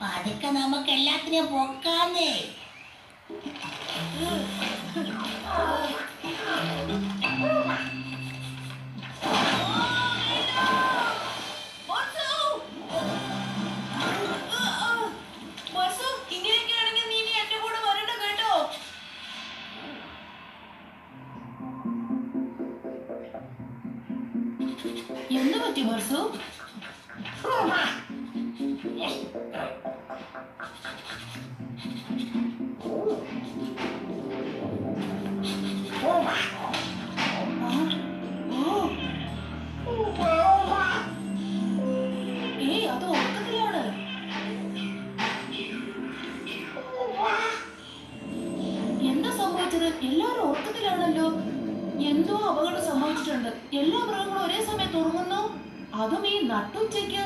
പതുക്കെ നമുക്ക് എല്ലാത്തിനെയും പൊക്കാന്നേ. ഇങ്ങനെയൊക്കെയാണെങ്കിൽ നീ എന്റെ കൂടെ വരണ്ട കേട്ടോ. എന്ത് പറ്റി ബർസു? അത് ഉറക്കത്തിലാണ്. എന്താ സംഭവിച്ചത്? എല്ലാവരും ഉറക്കത്തിലാണല്ലോ. എന്തോ അപകടം സംഭവിച്ചിട്ടുണ്ട്. എല്ലാ മൃഗങ്ങളും ഒരേ സമയത്ത് ഉറങ്ങുന്നു, അതും ഈ നട്ടുച്ചയ്ക്ക്.